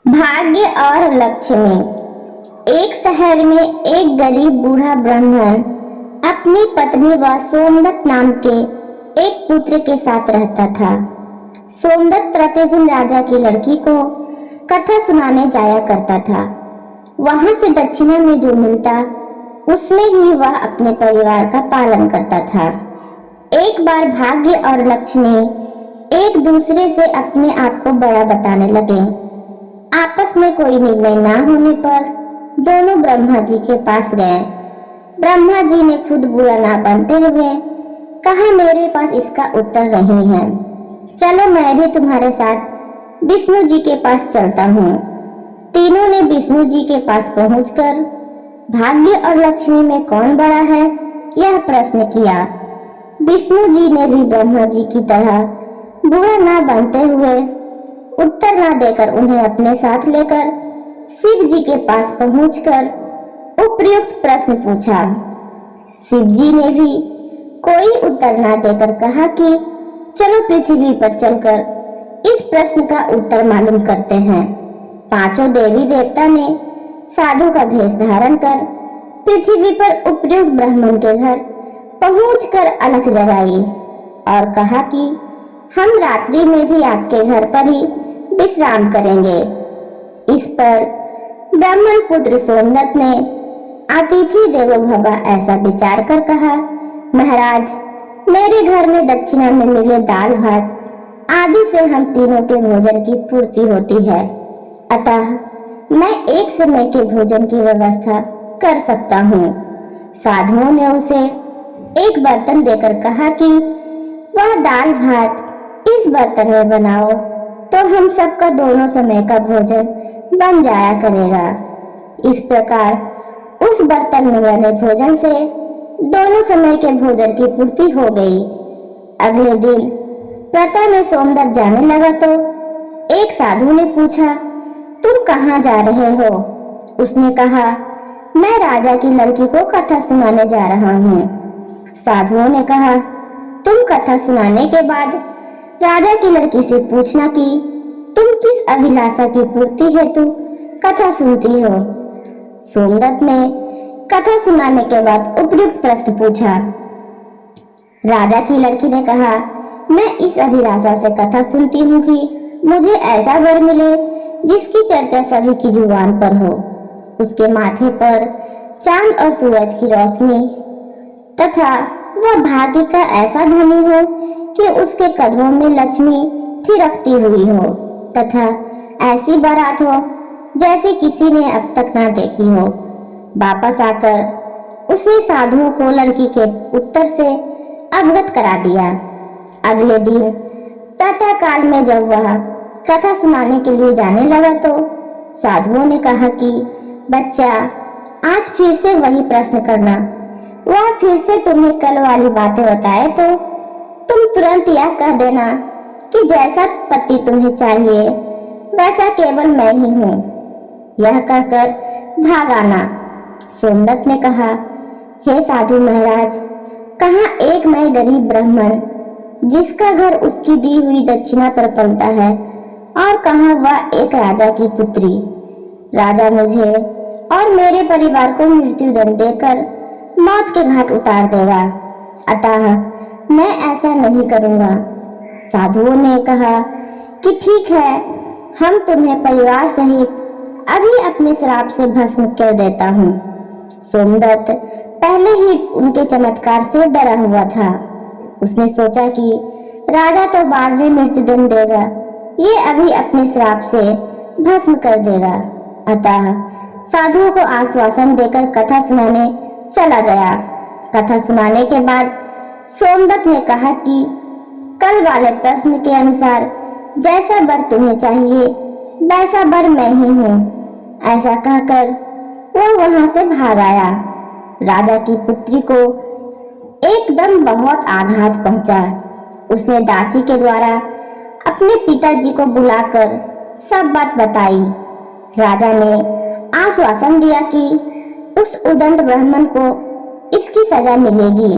भाग्य और लक्ष्मी। एक शहर में एक गरीब बूढ़ा ब्राह्मण अपनी पत्नी व सोमदत्त नाम के एक पुत्र के साथ रहता था। सोमदत्त प्रतिदिन राजा की लड़की को कथा सुनाने जाया करता था। वहां से दक्षिणा में जो मिलता उसमें ही वह अपने परिवार का पालन करता था। एक बार भाग्य और लक्ष्मी एक दूसरे से अपने आप को बड़ा बताने लगे। आपस में कोई निर्णय ना होने पर दोनों ब्रह्मा जी के पास गए। ब्रह्मा जी ने खुद बुरा ना बनते हुए कहा, मेरे पास इसका उत्तर नहीं है, चलो मैं भी तुम्हारे साथ विष्णु जी के पास चलता हूँ। तीनों ने विष्णु जी के पास पहुंचकर भाग्य और लक्ष्मी में कौन बड़ा है यह प्रश्न किया। विष्णु जी ने भी ब्रह्मा जी की तरह बुरा ना बनते हुए उत्तर ना देकर उन्हें अपने साथ लेकर शिव जी के पास पहुंचकर उपयुक्त प्रश्न पूछा। शिव जी ने भी कोई उत्तर ना देकर कहा कि चलो पृथ्वी पर चलकर इस प्रश्न का उत्तर मालूम करते हैं। पांचों देवी देवता ने साधु का भेष धारण कर पृथ्वी पर उपयुक्त ब्राह्मण के घर पहुंचकर अलख जगाई और कहा कि हम रात्रि में भी आपके घर पर ही विश्राम करेंगे। इस पर ब्राह्मण पुत्र सोमदत्त ने अतिथि देवो भव ऐसा विचार कर कहा, महाराज, मेरे घर में दक्षिणा में मिले दाल भात आदि से हम तीनों के भोजन की पूर्ति होती है, अतः मैं एक समय के भोजन की व्यवस्था कर सकता हूँ। साधुओं ने उसे एक बर्तन देकर कहा कि वह दाल भात इस बर्तन में बनाओ तो हम सबका दोनों समय का भोजन बन जाया करेगा। इस प्रकार उस बर्तन में बने भोजन से दोनों समय के भोजन की पूर्ति हो गई। अगले दिन प्रातः में सोमदत्त जाने लगा तो एक साधु ने पूछा, तुम कहाँ जा रहे हो? उसने कहा, मैं राजा की लड़की को कथा सुनाने जा रहा हूँ। साधुओं ने कहा, तुम कथा सुनाने के बाद राजा की लड़की से पूछना कि तुम किस अभिलाषा की पूर्ति हेतु कथा सुनती हो। सोमदत्त ने कथा सुनाने के बाद उपयुक्त प्रश्न पूछा। राजा की लड़की ने कहा, मैं इस अभिलाषा से कथा सुनती हूँ कि मुझे ऐसा वर मिले जिसकी चर्चा सभी की जुबान पर हो, उसके माथे पर चांद और सूरज की रोशनी तथा वह भाग्य का ऐसा धनी हो कि उसके कदमों में लक्ष्मी थिरकती हुई हो तथा ऐसी बारात हो जैसे किसी ने अब तक ना देखी हो। वापस आकर उसने साधुओं को लड़की के उत्तर से अवगत करा दिया। अगले दिन प्रातः काल में जब वह कथा सुनाने के लिए जाने लगा तो साधुओं ने कहा कि बच्चा, आज फिर से वही प्रश्न करना। वह फिर से तुम्हें कल वाली बातें बताए तो तुम तुरंत यह कह देना कि जैसा पति तुम्हें चाहिए वैसा केवल मैं ही हूँ। यह कहकर भाग आना। सोमदत्त ने कहा, हे साधु महाराज, कहाँ एक मैं गरीब ब्राह्मण जिसका घर उसकी दी हुई दक्षिणा पर पलता है और कहाँ वह एक राजा की पुत्री। राजा मुझे और मेरे परिवार को मृत्यु दंड देकर मौत के घाट उतार देगा, अतः मैं ऐसा नहीं करूंगा। साधुओं ने कहा कि ठीक है, हम तुम्हें परिवार सहित अभी अपने श्राप से भस्म कर देता हूँ। सोमदत्त पहले ही उनके चमत्कार से डरा हुआ था। उसने सोचा कि राजा तो बाद में मृत्युदंड देगा, ये अभी अपने श्राप से भस्म कर देगा, अतः साधुओं को आश्वासन देकर कथा सुनाने चला गया। कथा सुनाने के बाद सोमदत्त ने कहा कि कल वाले प्रश्न के अनुसार जैसा वर तुम्हें चाहिए वैसा वर मैं ही हूँ। ऐसा कहकर वह वहां से भाग आया। राजा की पुत्री को एकदम बहुत आघात पहुंचा। उसने दासी के द्वारा अपने पिताजी को बुलाकर सब बात बताई। राजा ने आश्वासन दिया कि उस उदंड ब्राह्मण को इसकी सजा मिलेगी।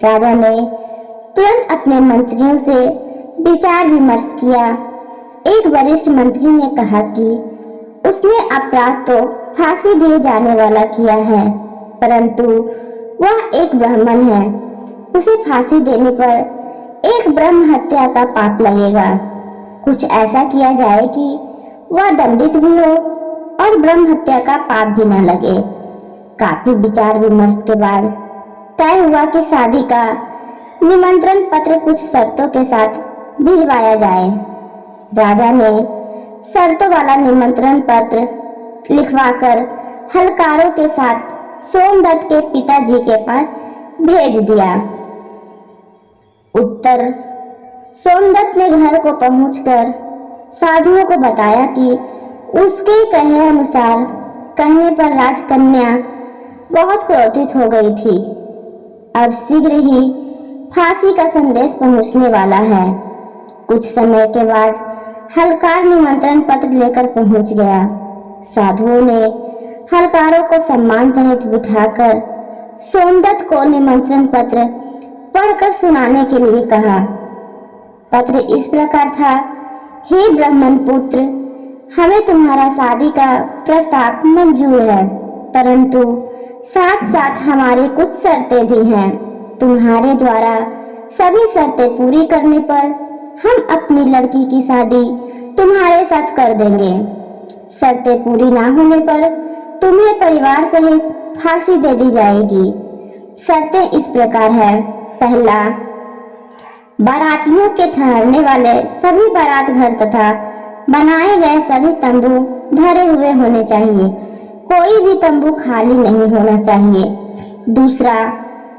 राजा ने तुरंत अपने मंत्रियों से विचार विमर्श किया। एक वरिष्ठ मंत्री ने कहा कि उसने अपराध तो फांसी दिए जाने वाला किया है, परंतु वह एक ब्राह्मण है। उसे फांसी देने पर एक ब्रह्म हत्या का पाप लगेगा। कुछ ऐसा किया जाए कि वह दंडित भी हो और ब्रह्म हत्या का पाप भी न लगे। काफी विचार विमर्श के बाद तय हुआ कि शादी का निमंत्रण पत्र कुछ शर्तों के साथ भिजवाया जाए। राजा ने शर्तों वाला निमंत्रण पत्र लिखवाकर हलकारों के साथ सोमदत्त के पिताजी के पास भेज दिया। उत्तर सोमदत्त ने घर को पहुंचकर साधुओं को बताया कि उसके कहे अनुसार कहने पर राजकन्या बहुत क्रोधित हो गई थी। अब शीघ्र ही फांसी का संदेश पहुंचने वाला है। कुछ समय के बाद हलकार निमंत्रण पत्र लेकर पहुंच गया। साधुओं ने हलकारों को सम्मान सहित बिठाकर सोमदत्त को निमंत्रण पत्र पढ़कर सुनाने के लिए कहा। पत्र इस प्रकार था, हे ब्राह्मण पुत्र, हमें तुम्हारा शादी का प्रस्ताव मंजूर है, परंतु साथ साथ हमारी कुछ शर्तें भी हैं। तुम्हारे द्वारा सभी शर्तें पूरी करने पर हम अपनी लड़की की शादी तुम्हारे साथ कर देंगे। शर्तें पूरी ना होने पर तुम्हें परिवार सहित फांसी दे दी जाएगी। शर्तें इस प्रकार है, पहला, बारातियों के ठहरने वाले सभी बारात घर तथा बनाए गए सभी तंबू भरे हुए होने चाहिए, कोई भी तंबू खाली नहीं होना चाहिए। दूसरा,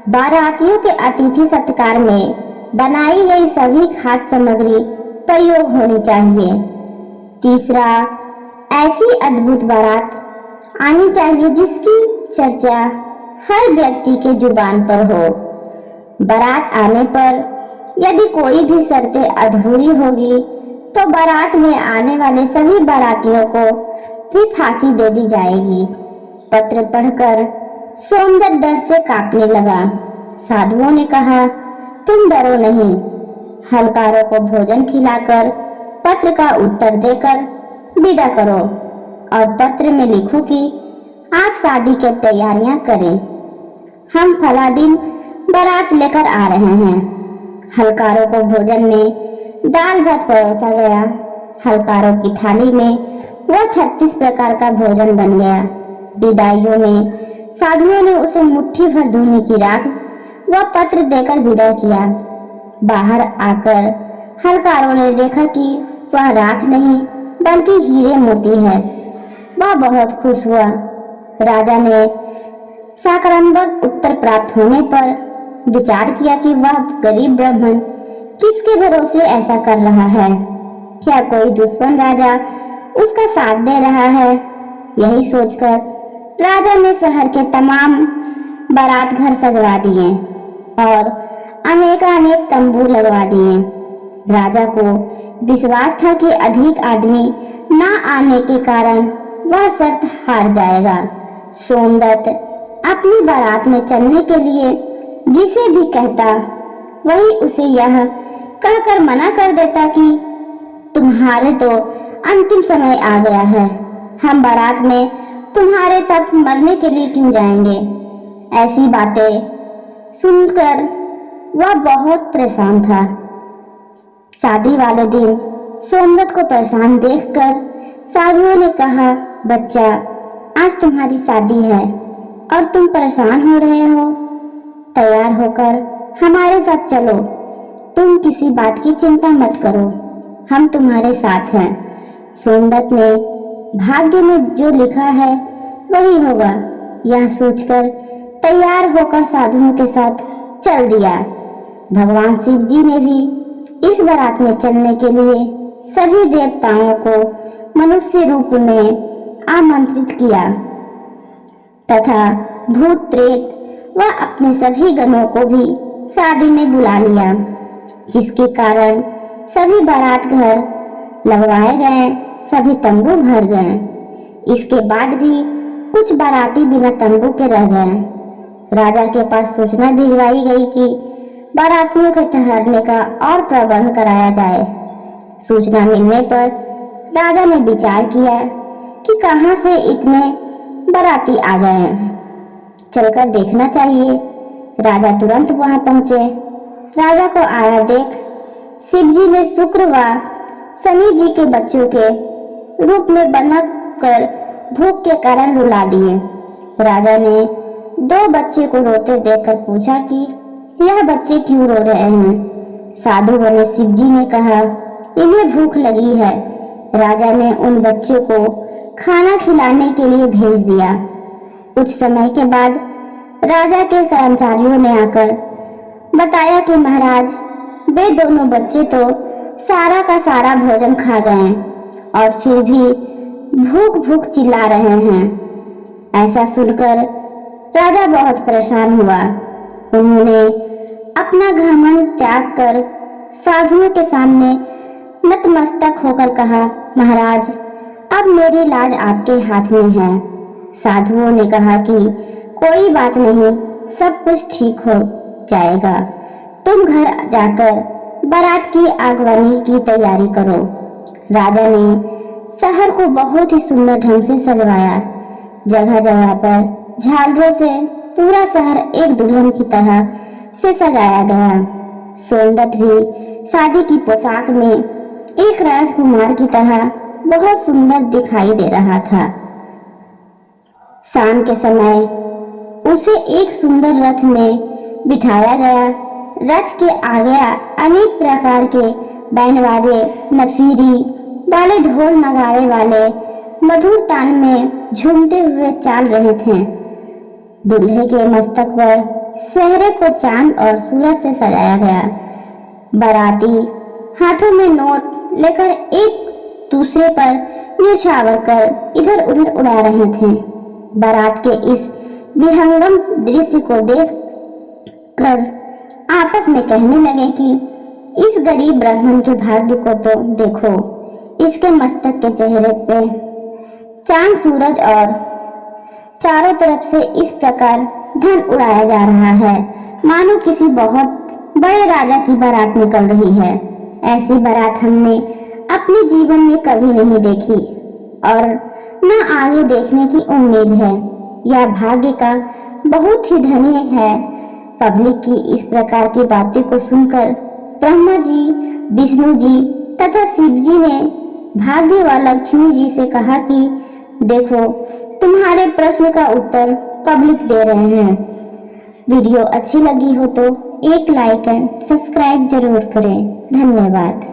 बारातियों के अतिथि सत्कार में बनाई गई सभी खाद्य सामग्री प्रयोग होनी चाहिए। तीसरा, ऐसी अद्भुत बारात आनी चाहिए जिसकी चर्चा हर व्यक्ति के जुबान पर हो। बारात आने पर यदि कोई भी शर्तें अधूरी होगी तो बारात में आने वाले सभी बारातियों को भी फांसी दे दी जाएगी। पत्र पढ़कर सोमदत्त डर से कांपने लगा। साधुओं ने कहा, तुम डरो नहीं। हलकारों को भोजन खिलाकर पत्र का उत्तर देकर विदा करो और पत्र में लिखो कि आप शादी की तैयारियां करें। हम फला दिन बारात लेकर आ रहे हैं। हलकारों को भोजन में दाल भात परोसा गया। हलकारों की थाली में वह 36 प्रकार का भोजन बन गया। विदाइयों में साधुओं ने उसे मुट्ठी भर धूनी की राख व पत्र देकर विदा किया। बाहर आकर हलकारों ने देखा कि वह राख नहीं बल्कि हीरे मोती है। वह बहुत खुश हुआ। राजा ने सकारात्मक उत्तर प्राप्त होने पर विचार किया कि वह गरीब ब्राह्मण किसके भरोसे ऐसा कर रहा है। क्या कोई दुश्मन राजा उसका साथ दे रहा है? यही सोचकर राजा ने शहर के तमाम बारात घर सजवा दिए और अनेकानेक तंबू लगवा दिए। राजा को विश्वास था कि अधिक आदमी न आने के कारण वह शर्त हार जाएगा। सोमदत्त अपनी बारात में चलने के लिए जिसे भी कहता वही उसे यह कहकर मना कर देता कि तुम्हारे तो अंतिम समय आ गया है, हम बारात में तुम्हारे साथ मरने के लिए क्यों जाएंगे। ऐसी बातें सुनकर वह बहुत परेशान था। शादी वाले दिन सोमदत्त को परेशान देखकर साधुओं ने कहा, बच्चा, आज तुम्हारी शादी है और तुम परेशान हो रहे हो। तैयार होकर हमारे साथ चलो। तुम किसी बात की चिंता मत करो, हम तुम्हारे साथ हैं। सोमदत्त ने भाग्य में जो लिखा है वही होगा, यह सोचकर तैयार होकर साधुओं के साथ चल दिया। भगवान शिव जी ने भी इस बारात में चलने के लिए सभी देवताओं को मनुष्य रूप में आमंत्रित किया तथा भूत प्रेत व अपने सभी गणों को भी शादी में बुला लिया, जिसके कारण सभी बारात घर लगवाए गए, सभी तंबू भर गए। इसके बाद भी कुछ बाराती बिना तंबू के रह गए। राजा के पास सूचना भिजवाई गई कि बारातियों के ठहरने का और प्रबंध कराया जाए। सूचना मिलने पर राजा ने विचार किया कि कहां से इतने बाराती आ गए हैं। चलकर देखना चाहिए। राजा तुरंत वहां पहुंचे। राजा को आया देख शिव जी ने शुक्र व शनि जी के बच्चों के रूप में बनकर भूख के कारण रुला दिए। राजा ने दो बच्चे को रोते देखकर पूछा कि यह बच्चे क्यों रो रहे हैं। साधु बने शिव जी ने कहा, इन्हें भूख लगी है। राजा ने उन बच्चों को खाना खिलाने के लिए भेज दिया। कुछ समय के बाद राजा के कर्मचारियों ने आकर बताया कि महाराज, वे दोनों बच्चे तो सारा का सारा भोजन खा गए और फिर भी भूख भूख चिल्ला रहे हैं। ऐसा सुनकर राजा बहुत परेशान हुआ। उन्होंने अपना घमंड त्याग कर साधुओं के सामने नतमस्तक होकर कहा, महाराज, अब मेरी लाज आपके हाथ में है। साधुओं ने कहा कि कोई बात नहीं, सब कुछ ठीक हो जाएगा। तुम घर जाकर बारात की आगवानी की तैयारी करो। राजा ने शहर को बहुत ही सुंदर ढंग से सजवाया। जगह जगह पर झालरों से पूरा शहर एक दुल्हन की तरह से सजाया गया। सोमदत्त भी शादी की पोशाक में एक राजकुमार की तरह बहुत सुंदर दिखाई दे रहा था। शाम के समय उसे एक सुंदर रथ में बिठाया गया। रथ के आगे अनेक प्रकार के बैंड बाजे, नफीरी वाले ढोल नगाड़े वाले मधुर तान में झूमते हुए चल रहे थे। दूल्हे के मस्तक पर सेहरे को चांद और सूरज से सजाया गया। बाराती हाथों में नोट लेकर एक दूसरे पर न्यौछावर कर इधर उधर उड़ा रहे थे। बारात के इस विहंगम दृश्य को देख कर आपस में कहने लगे कि इस गरीब ब्राह्मण के भाग्य को तो देखो। इसके मस्तक के चेहरे पे चांद सूरज और चारों तरफ से इस प्रकार धन उड़ाया जा रहा है मानो किसी बहुत बड़े राजा की बारात निकल रही है। ऐसी बारात हमने अपने जीवन में कभी नहीं देखी और न आगे देखने की उम्मीद है। यह भाग्य का बहुत ही धनी है। पब्लिक की इस प्रकार की बातें को सुनकर ब्रह्मा जी, विष्णु जी तथा शिव जी ने भाग्य व लक्ष्मी जी से कहा कि देखो, तुम्हारे प्रश्न का उत्तर पब्लिक दे रहे हैं। वीडियो अच्छी लगी हो तो एक लाइक एंड सब्सक्राइब जरूर करें। धन्यवाद।